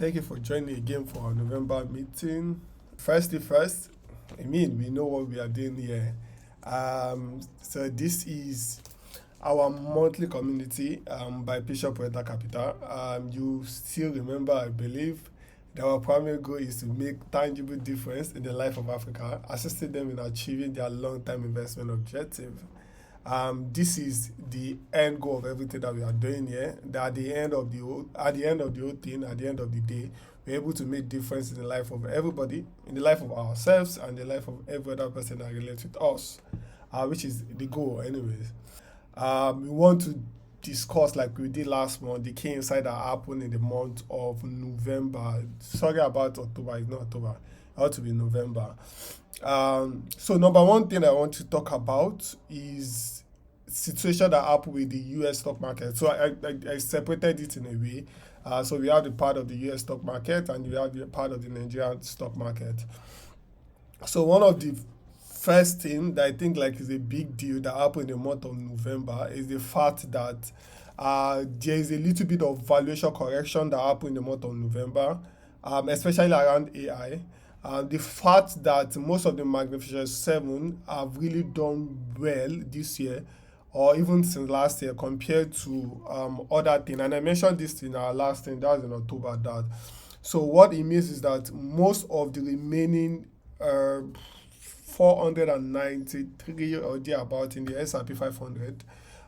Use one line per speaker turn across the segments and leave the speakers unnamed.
Thank you for joining again for our November meeting. First thing first, we know what we are doing here. So this is our monthly community by Bishop Poeta Capital. You still remember, I believe, that our primary goal is to make tangible difference in the life of Africa, assisting them in achieving their long-term investment objective. This is the end goal of everything that we are doing here. That at the end of the whole thing, at the end of the day, we're able to make difference in the life of everybody, in the life of ourselves, and the life of every other person that relates with us, which is the goal, anyways. We want to discuss, like we did last month, the key insight that happened in the month of November. Sorry about October, it's not October. It ought to be November. So number one thing I want to talk about is situation that happened with the U.S. stock market. So I separated it in a way. So we have the part of the U.S. stock market and we have the part of the Nigerian stock market. So one of the first thing that I think like is a big deal that happened in the month of November is the fact that there is a little bit of valuation correction that happened in the month of November, especially around AI. The fact that most of the Magnificent Seven have really done well this year, or even since last year, compared to other things. And I mentioned this in our last thing, that was in October. That so what it means is that most of the remaining 493 or thereabout in the S&P 500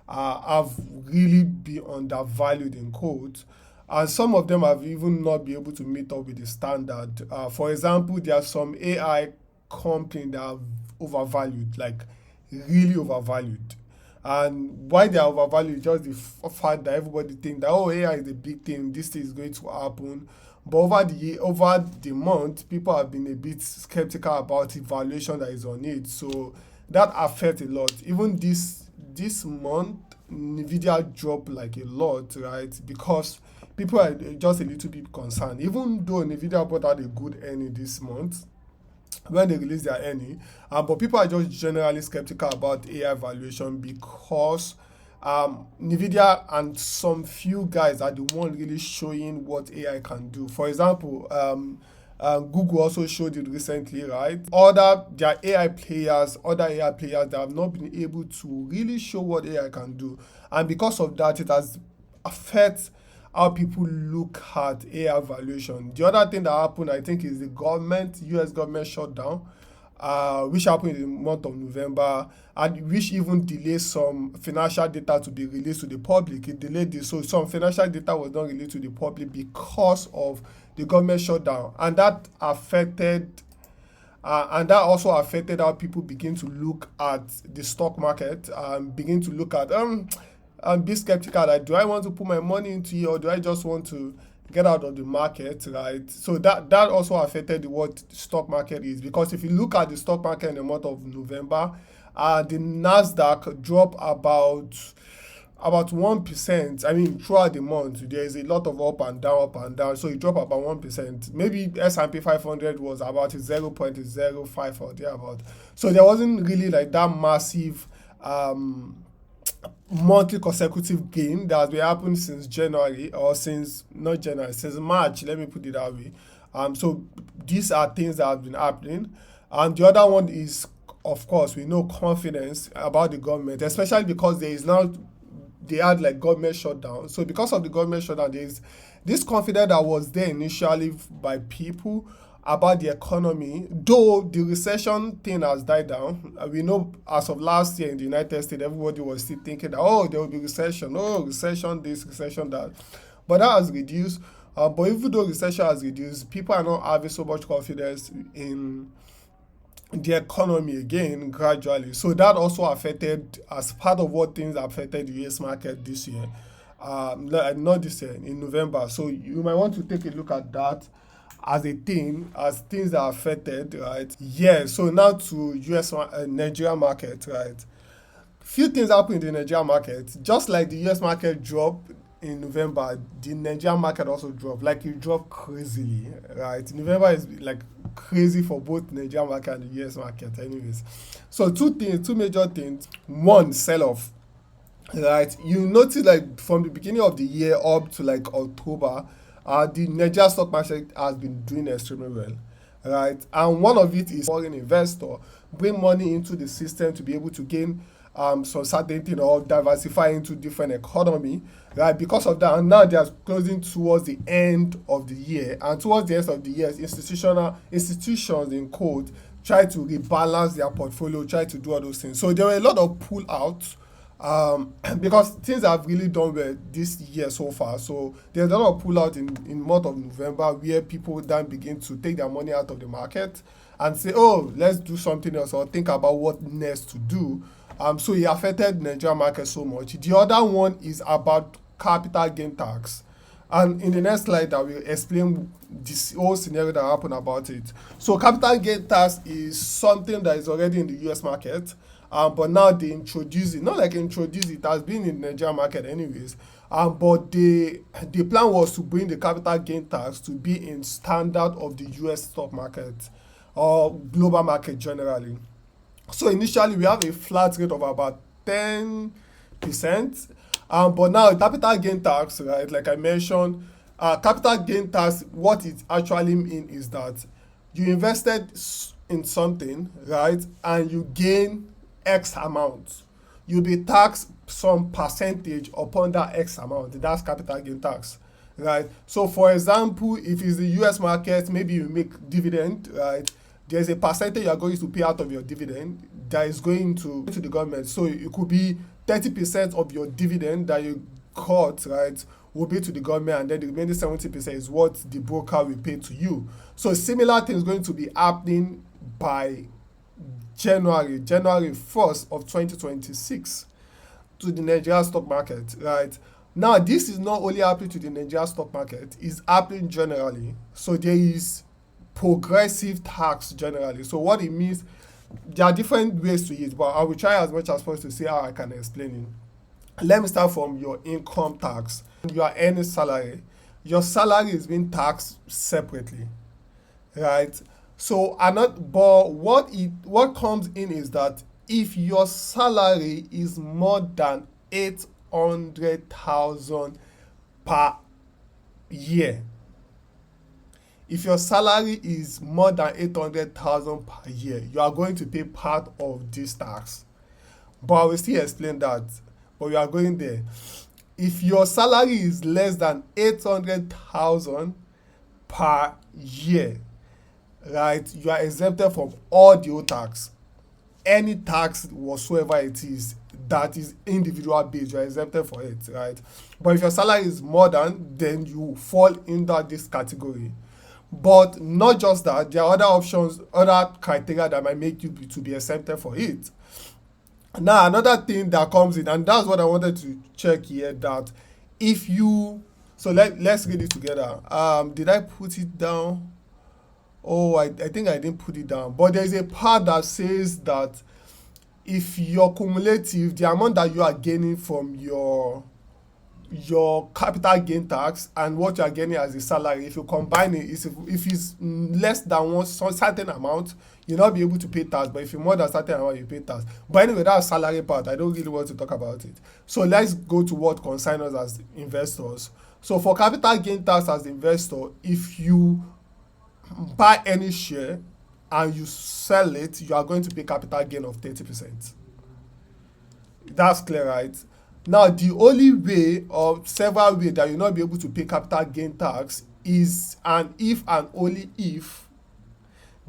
have really been undervalued in quotes, and some of them have even not been able to meet up with the standard. For example, there are some AI companies that are overvalued, like really overvalued. And why they are overvalued is just the fact that everybody think that AI is a big thing, this thing is going to happen. But over the month, people have been a bit skeptical about the valuation that is on it. So that affects a lot. Even this month, Nvidia dropped like a lot, right? Because people are just a little bit concerned. Even though Nvidia put out a good earning this month when they release their earning, but people are just generally skeptical about AI valuation because Nvidia and some few guys are the one really showing what AI can do. For example, Google also showed it recently, right? Other AI players that have not been able to really show what AI can do, and because of that, it has affected how people look at AI valuation. The other thing that happened, I think, is the U.S. government shutdown, which happened in the month of November, and which even delayed some financial data to be released to the public. It delayed this, so some financial data was not released to the public because of the government shutdown, and that also affected how people begin to look at the stock market and begin to look at and be skeptical, like, do I want to put my money into it or do I just want to get out of the market, right? So that also affected what the stock market is, because if you look at the stock market in the month of November, the Nasdaq dropped about 1%. I mean, throughout the month, there is a lot of up and down. So it dropped about 1%. Maybe S&P 500 was about 0.05 or thereabout. So there wasn't really like that massive monthly consecutive gain that has been happening since since March, let me put it that way. So these are things that have been happening. And the other one is, of course, we know confidence about the government, especially because they had like government shutdown. So because of the government shutdown, there is this confidence that was there initially by people about the economy, though the recession thing has died down. We know as of last year in the United States, everybody was still thinking that, there will be recession, recession this, recession that. But that has reduced. But even though recession has reduced, people are not having so much confidence in the economy again gradually. So that also affected, as part of what things affected the US market this year. Not this year, in November. So you might want to take a look at that as a thing, as things that are affected, right? Yeah, so now to Nigeria market, right? Few things happen in the Nigeria market. Just like the US market dropped in November, the Nigerian market also dropped. Like, it dropped crazily, right? November is like crazy for both Nigerian market and the US market, anyways. So two major things. One, sell off. Right, you notice like from the beginning of the year up to like October, the Nigeria stock market has been doing extremely well, right? And one of it is foreign investor bring money into the system to be able to gain some certainty or diversify into different economy, right? Because of that, and now they are closing towards the end of the year, and towards the end of the year, institutions in code try to rebalance their portfolio, try to do all those things. So there were a lot of pull out because things have really done well this year so far. So there's a lot of pull out in month of November where people then begin to take their money out of the market and say, oh, let's do something else or think about what next to do. So it affected Nigerian market so much. The other one is about capital gain tax. And in the next slide, I will explain this whole scenario that happened about it. So capital gain tax is something that is already in the US market, but now they introduce it. Not like introduce it, has been in the Nigerian market anyways. But the plan was to bring the capital gain tax to be in standard of the US stock market or global market generally. So initially we have a flat rate of about 10%, but now capital gain tax, right? Like I mentioned, capital gain tax, what it actually means is that you invested in something, right, and you gain X amount. You'll be taxed some percentage upon that X amount. That's capital gain tax, right? So for example, if it's the US market, maybe you make dividend, right? There's a percentage you are going to pay out of your dividend that is going to the government. So it could be 30% of your dividend that you got, right, will be to the government, and then the remaining 70% is what the broker will pay to you. So similar thing is going to be happening by January 1st of 2026 to the Nigeria stock market, right? Now, this is not only happening to the Nigeria stock market, it's happening generally. So there is progressive tax generally. So what it means, there are different ways to it, but I will try as much as possible to see how I can explain it. Let me start from your income tax. You are earning salary. Your salary is being taxed separately, right? So but what comes in is that if your salary is more than 800,000 per year, if your salary is more than 800,000 per year, you are going to pay part of this tax. But I will still explain that. But we are going there. If your salary is less than 800,000 per year, right, you are exempted from all the old tax. Any tax whatsoever it is that is individual based, you are exempted for it, right? But if your salary is more than, then you fall under this category. But not just that, there are other options, other criteria that might make you to be exempted for it. Now, another thing that comes in, and that's what I wanted to check here, that if you, so let's read it together. Did I put it down? Oh, I think I didn't put it down. But there's a part that says that if your cumulative, the amount that you are gaining from your capital gain tax and what you are getting as a salary, if you combine it, if it's less than one certain amount, you'll not be able to pay tax. But if you're more than certain amount, you pay tax. But anyway, that's salary part. I don't really want to talk about it. So let's go to what concerns us as investors. So for capital gain tax as investor, if you buy any share and you sell it, you are going to pay capital gain of 30%. That's clear, right? Now, the only way or several ways that you'll not be able to pay capital gain tax is and if and only if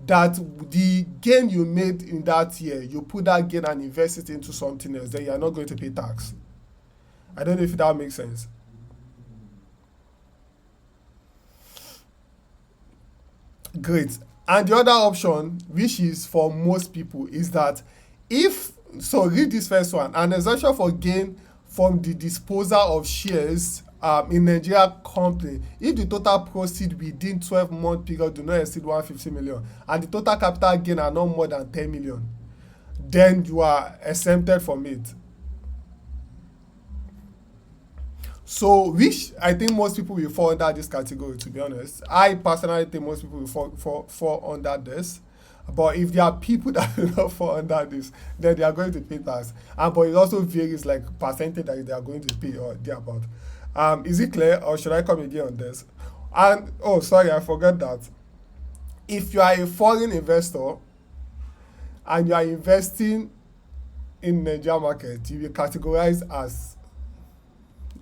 that the gain you made in that year, you put that gain and invest it into something else, then you are not going to pay tax. I don't know if that makes sense. Great. And the other option, which is for most people, is that so read this first one, an exemption for gain from the disposal of shares in Nigeria company if the total proceed within 12-month period do not exceed 150 million and the total capital gain are not more than 10 million, then you are exempted from it. So, which I think most people will fall under this category, to be honest. I personally think most people will fall under this. But if there are people that will not fall under this, then they are going to pay tax. But it also varies like percentage that they are going to pay or thereabout. Is it clear, or should I come again on this? And oh, sorry, I forgot that. If you are a foreign investor and you are investing in Nigeria market, you will categorize as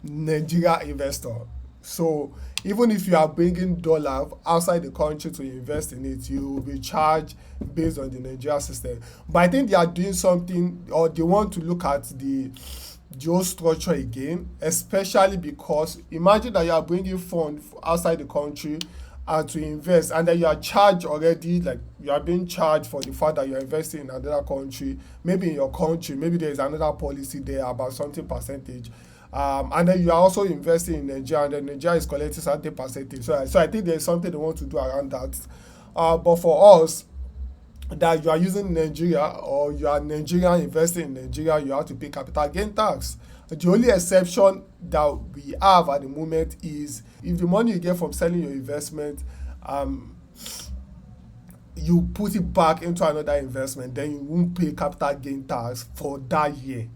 Nigeria investor. So even if you are bringing dollar outside the country to invest in it, you will be charged based on the Nigeria system. But I think they are doing something, or they want to look at the whole structure again, especially because imagine that you are bringing funds outside the country and to invest, and then you are charged already, like you are being charged for the fact that you are investing in another country, maybe in your country, maybe there is another policy there about something percentage, and then you are also investing in Nigeria, and then Nigeria is collecting certain percentage. So I think there is something they want to do around that. But for us, that you are using Nigeria or you are Nigerian investing in Nigeria, you have to pay capital gain tax. The only exception that we have at the moment is if the money you get from selling your investment, um, you put it back into another investment, then you won't pay capital gain tax for that year,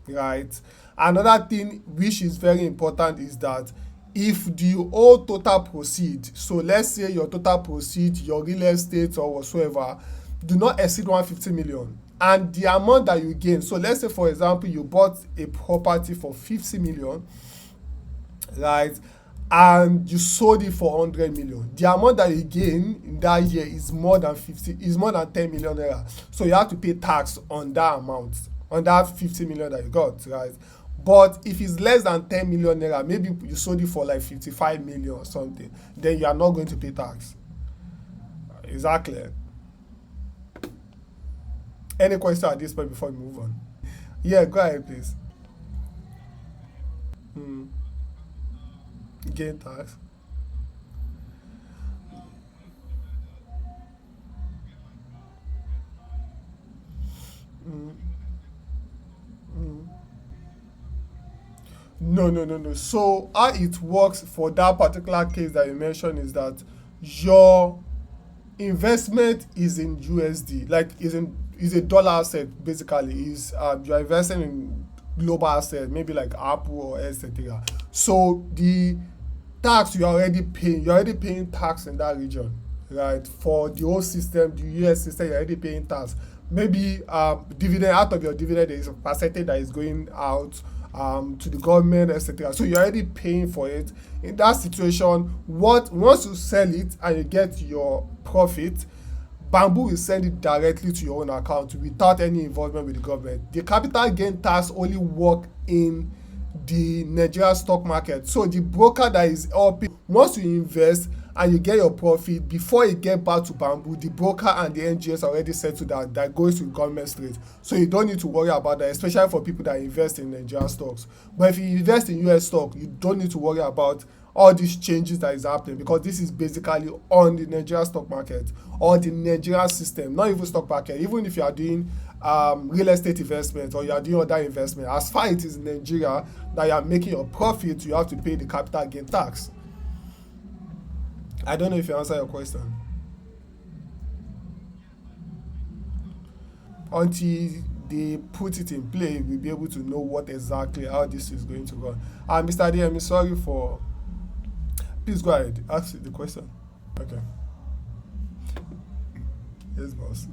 right? Another thing which is very important is that if the whole total proceed, so let's say your total proceed, your real estate or whatsoever, do not exceed 150 million, and the amount that you gain, so let's say for example you bought a property for 50 million, right, and you sold it for 100 million, the amount that you gain in that year is more than 10 million naira, so you have to pay tax on that amount, on that 50 million that you got, right? But if it's less than 10 million naira, maybe you sold it for like 55 million or something, then you are not going to pay tax. Exactly. Any question at this point before we move on? Yeah, go ahead, please. Mm. Gain tax. Mm. Mm. No, no, no, no. So how it works for that particular case that you mentioned is that your investment is in USD, like is a dollar asset basically. Is you're investing in global asset, maybe like Apple or etc. So the tax you're already paying tax in that region, right? For the whole system, the US system, you're already paying tax. Maybe dividend, out of your dividend there is a percentage that is going out to the government, etc. So you're already paying for it. In that situation, what once you sell it and you get your profit, Bamboo will send it directly to your own account without any involvement with the government. The capital gain tax only work in the Nigeria stock market. So the broker that is helping, once you invest and you get your profit, before you get back to Bamboo, the broker and the NGS already settled that goes to government straight. So you don't need to worry about that, especially for people that invest in Nigerian stocks. But if you invest in US stock, you don't need to worry about all these changes that is happening, because this is basically on the Nigerian stock market or the Nigerian system, not even stock market. Even if you are doing real estate investment or you are doing other investment, as far as it is in Nigeria that you are making your profit, you have to pay the capital gain tax. I don't know if you answer your question. Until they put it in play, we'll be able to know what exactly how this is going to run. Mr. DM, sorry for. Please go ahead. Ask the question. Okay. Yes, boss.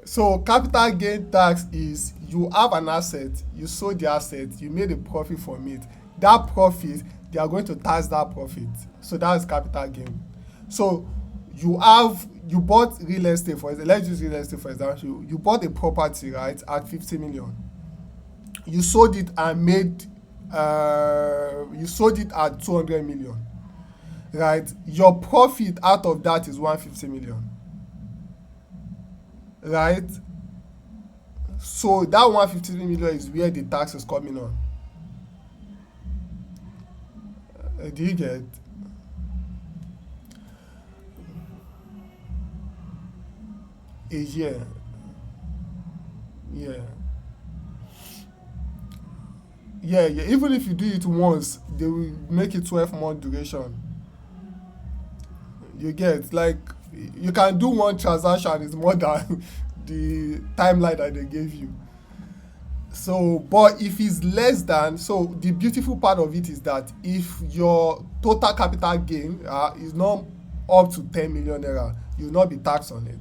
So capital gain tax is you have an asset, you sold the asset, you made a profit from it. That profit, they are going to tax that profit. So that is capital gain. So you bought real estate for example, let's use real estate for example. You bought a property, right, at 50 million. You sold it and made you sold it at 200 million, right? Your profit out of that is 150 million, right? So that 150 million is where the tax is coming on. Do you get? A year? Yeah. Yeah, yeah. Even if you do it once, they will make it 12-month duration. You get, like, you can do one transaction, it's more than the timeline that they gave you. So, but if it's less than, so the beautiful part of it is that if your total capital gain is not up to 10 million naira, you will not be taxed on it.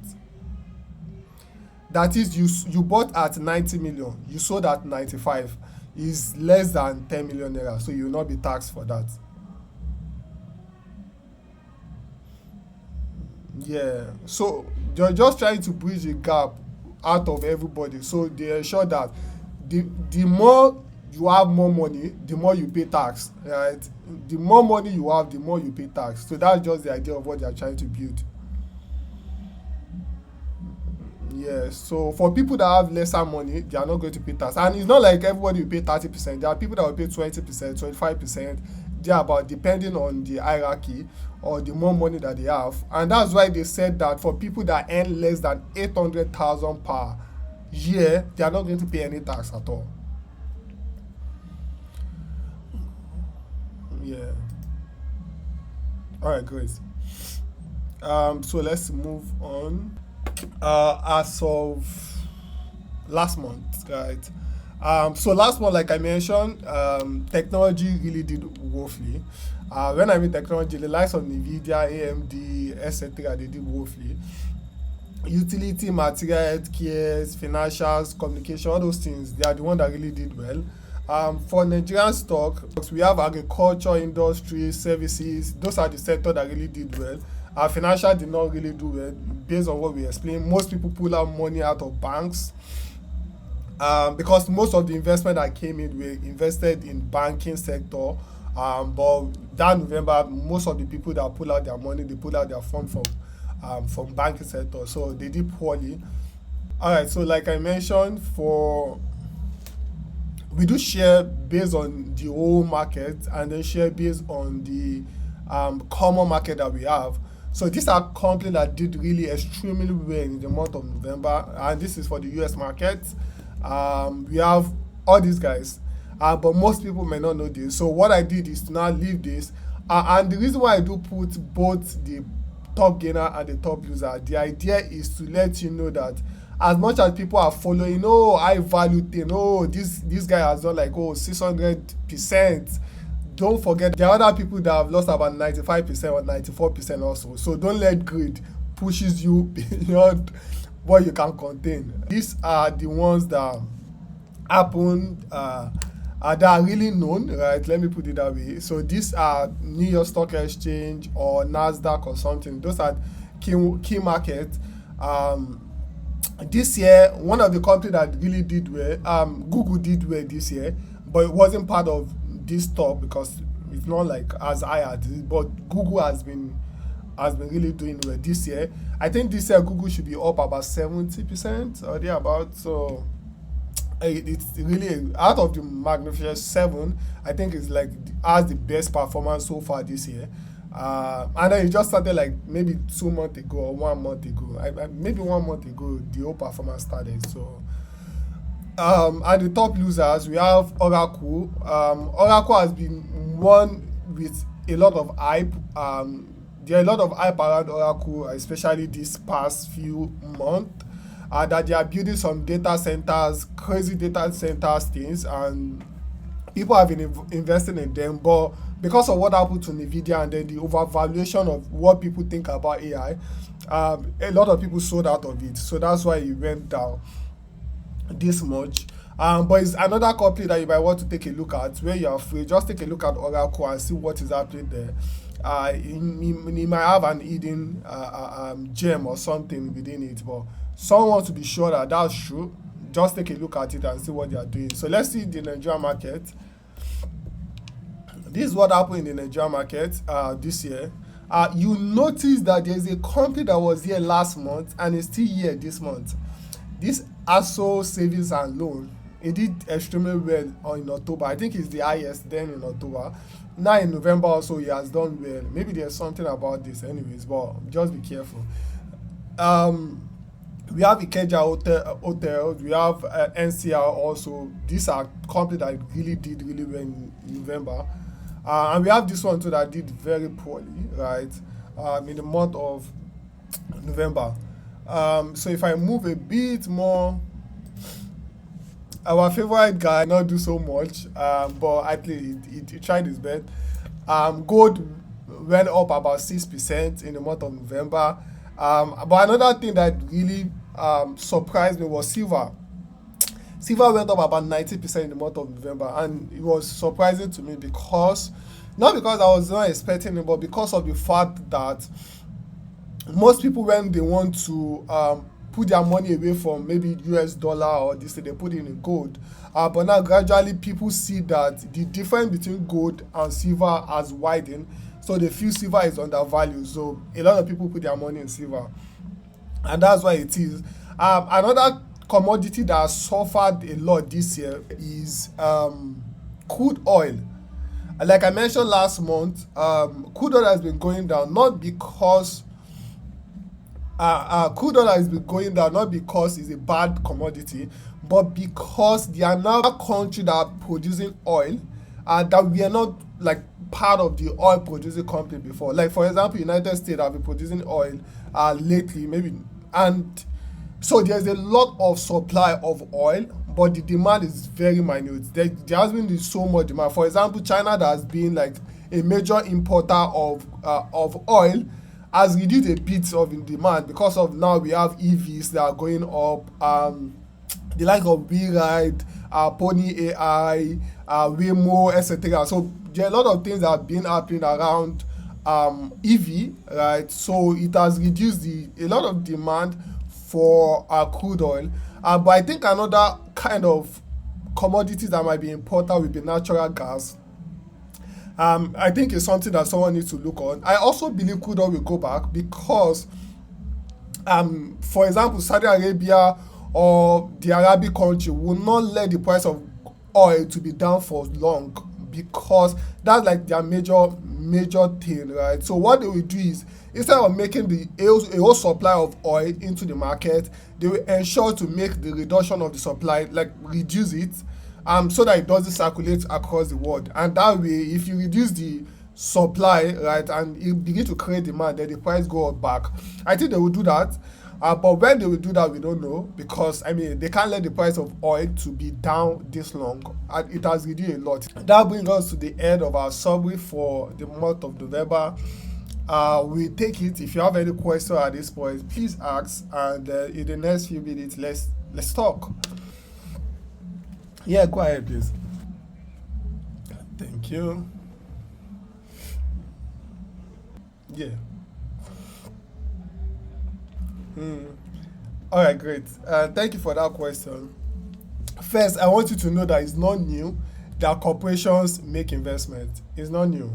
That is, you bought at 90 million, you sold at 95, is less than 10 million naira, so you will not be taxed for that. Yeah, so they're just trying to bridge the gap out of everybody, so they ensure that the more you have more money, the more you pay tax, right? The more money you have, the more you pay tax. So that's just the idea of what they are trying to build. Yeah, so for people that have lesser money, they are not going to pay tax. And it's not like everybody will pay 30%. There are people that will pay 20%, 25%, thereabout, depending on the hierarchy or the more money that they have. And that's why they said that for people that earn less than 800,000 per year, they are not going to pay any tax at all. Yeah. All right, great. So let's move on. As of last month, right? So last month, like I mentioned, technology really did woefully. When I mean technology, the likes of Nvidia, AMD, etc., they did woefully. Utility, material, healthcare, financials, communication, all those things, they are the one that really did well. For Nigerian stocks, we have agriculture, industry, services. Those are the sectors that really did well. Financial did not really do well based on what we explained. Most people pull out money out of banks because most of the investment that came in were invested in banking sector. But that November, most of the people that pull out their money, they pull out their fund from banking sector. So they did poorly. All right. So like I mentioned, we do share based on the whole market and then share based on the common market that we have. So these are companies that did really extremely well in the month of November, and this is for the US market. We have all these guys, but most people may not know this. So what I did is to now leave this, and the reason why I do put both the top gainer and the top loser, the idea is to let you know that as much as people are following, oh, high value thing, oh, this guy has done like 600%. Don't forget there are other people that have lost about 95% or 94% also. So don't let greed pushes you beyond what you can contain. These are the ones that happen that are really known, right? Let me put it that way. So these are New York Stock Exchange or NASDAQ or something. Those are key markets. This year, one of the companies that really did well, Google did well this year, but it wasn't part of this top because it's not like as high as this, but Google has been really doing well this year. I think this year Google should be up about 70% or thereabout. So it's really out of the Magnificent Seven. I think it's like has the best performance so far this year. And then it just started like maybe 2 months ago or 1 month ago. Maybe 1 month ago the whole performance started. So at the top losers, we have Oracle. Oracle has been one with a lot of hype. There are a lot of hype around Oracle, especially this past few months, that they are building some data centers, crazy data centers things, and people have been investing in them. But because of what happened to Nvidia and then the overvaluation of what people think about AI, a lot of people sold out of it. So that's why it went down this much. But it's another company that you might want to take a look at where you are free. Just take a look at Oracle and see what is happening there. It might have an hidden gem or something within it, but someone wants to be sure that that's true. Just take a look at it and see what they are doing. So let's see the Nigerian market. This is what happened in the Nigerian market this year. You notice that there is a company that was here last month and is still here this month. This ASO Savings and Loan, it did extremely well in October. I think it's the highest then in October. Now in November also, he has done well. Maybe there's something about this anyways, but just be careful. We have Ikeja Hotels, we have NCR also. These are companies that really did really well in November. And we have this one too that did very poorly, right, in the month of November. So if I move a bit more, our favorite guy not do so much, but at least he tried his best. Gold went up about 6% in the month of November. But another thing that really surprised me was silver. Silver went up about 90% in the month of November, and it was surprising to me because not because I was not expecting it, but because of the fact that most people when they want to put their money away from maybe US dollar or this they put it in gold, but now gradually people see that the difference between gold and silver has widened, so they feel silver is undervalued, so a lot of people put their money in silver, and that's why it is. Another commodity that has suffered a lot this year is crude oil. Like I mentioned last month, crude oil has been going down not because crude oil has been going down not because it's a bad commodity, but because there are now countries that are producing oil that we are not like part of the oil producing company before. Like for example, United States have been producing oil lately, maybe, and so there's a lot of supply of oil, but the demand is very minute. There has been so much demand. For example, China that has been like a major importer of oil has reduced a bit of in demand because of now we have EVs that are going up. The like of WeRide, Pony AI, Waymo, etc. So there are a lot of things that have been happening around EV, right? So it has reduced a lot of demand for crude oil. But I think another kind of commodities that might be important will be natural gas. I think it's something that someone needs to look on. I also believe crude oil will go back because, for example, Saudi Arabia or the Arabic country will not let the price of oil to be down for long because that's like their major thing, right? So what they will do is instead of making a whole supply of oil into the market, they will ensure to make the reduction of the supply, like reduce it, so that it doesn't circulate across the world. And that way, if you reduce the supply, right, and you begin to create demand, then the price go up back. I think they will do that. But when they will do that, we don't know because I mean they can't let the price of oil to be down this long, and it has reduced a lot. That brings us to the end of our summary for the month of November. We take it. If you have any question at this point, please ask, and in the next few minutes, let's talk. Yeah, go ahead, please. Thank you. Yeah. Hmm. All right, great. Thank you for that question. First, I want you to know that it's not new that corporations make investment. It's not new.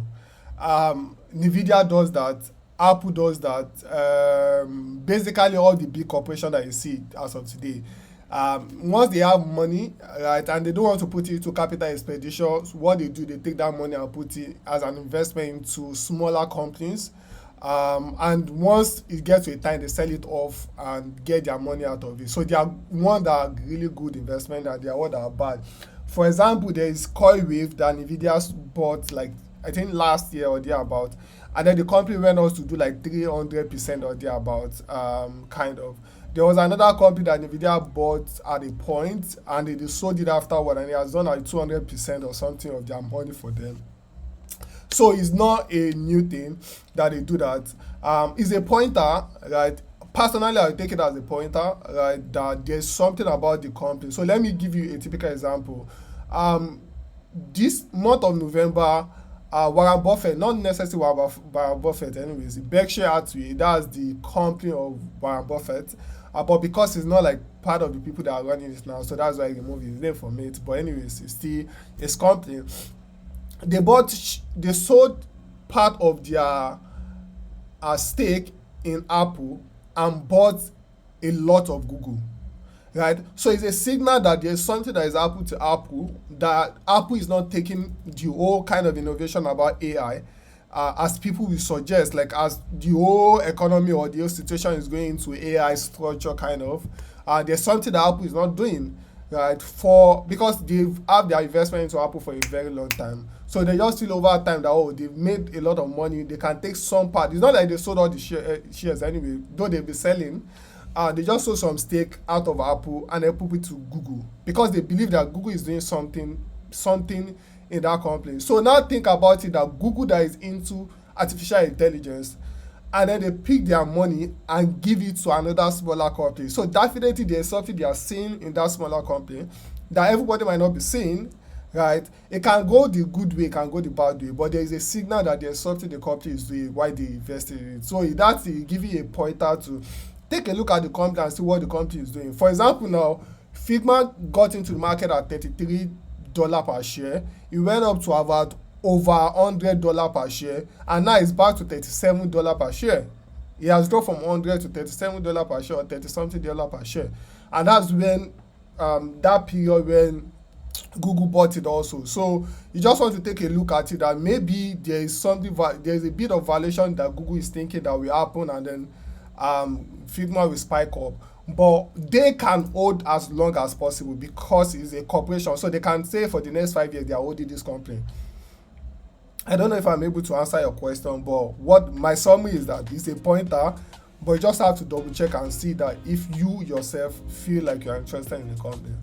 Nvidia does that. Apple does that. Basically, all the big corporations that you see as of today, once they have money, right, and they don't want to put it into capital expenditures, what they do, they take that money and put it as an investment into smaller companies. And once it gets to a time, they sell it off and get their money out of it. So there are one that are really good investment and there are one that are bad. For example, there is Coilwave that Nvidia bought like I think last year or thereabout, and then the company went on to do like 300% or thereabout, kind of. There was another company that Nvidia bought at a point, and they sold it afterward, and it has done like 200% or something of their money for them. So it's not a new thing that they do that. It's a pointer, right? Personally, I take it as a pointer, right? That there's something about the company. So let me give you a typical example. Um, this month of November, Warren Buffett, not necessarily Warren Buffett, anyways, Berkshire Hathaway, that's the company of Warren Buffett. But because it's not like part of the people that are running it now, so that's why I removed his name from it. But anyways, it's still his company. They sold part of their stake in Apple and bought a lot of Google, right? So it's a signal that there's something that is Apple to Apple, that Apple is not taking the whole kind of innovation about AI, as people will suggest, like as the whole economy or the whole situation is going into AI structure kind of. There's something that Apple is not doing, right? For because they've have their investment into Apple for a very long time. So they just feel over time that they've made a lot of money. They can take some part. It's not like they sold all the shares anyway, though they'll be selling. they just sold some stake out of Apple and they put it to Google because they believe that Google is doing something in that company. So now think about it, that Google that is into artificial intelligence, and then they pick their money and give it to another smaller company. So definitely there's something they are seeing in that smaller company that everybody might not be seeing, right? It can go the good way, it can go the bad way, but there is a signal that there's something the company is doing why they invested in it. So that's give you a pointer to take a look at the company and see what the company is doing. For example, now Figma got into the market at $33 per share. It went up to about over $100 per share, and now it's back to $37 per share. It has gone from $100 to $37 per share, or 30 something dollar per share, and that's when that period when Google bought it also. So you just want to take a look at it, that maybe there is a bit of valuation that Google is thinking that will happen, and then Figma will spike up. But they can hold as long as possible because it's a corporation, so they can say for the next 5 years they are holding this company. I don't know if I'm able to answer your question, but what my summary is that it's a pointer, but you just have to double check and see that if you yourself feel like you're interested in the company.